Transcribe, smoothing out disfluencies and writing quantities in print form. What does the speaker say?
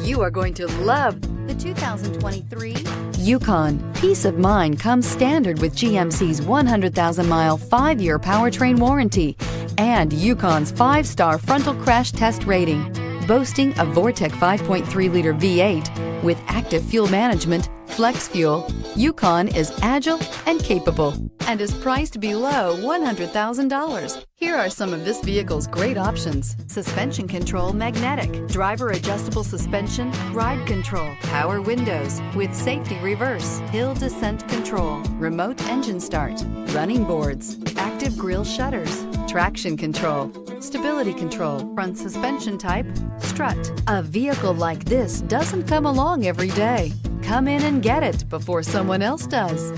You are going to love the 2023 Yukon. Peace of mind comes standard with GMC's 100,000-mile, 5-year powertrain warranty and Yukon's 5-star frontal crash test rating. Boasting a Vortec 5.3-liter V8 with active fuel management, flex fuel, Yukon is agile and capable and is priced below $100,000. Here are some of this vehicle's great options: suspension control magnetic, driver adjustable suspension, ride control, power windows with safety reverse, hill descent control, remote engine start, running boards, active grille shutters, traction control, stability control, front suspension type, strut. A vehicle like this doesn't come along every day. Come in and get it before someone else does.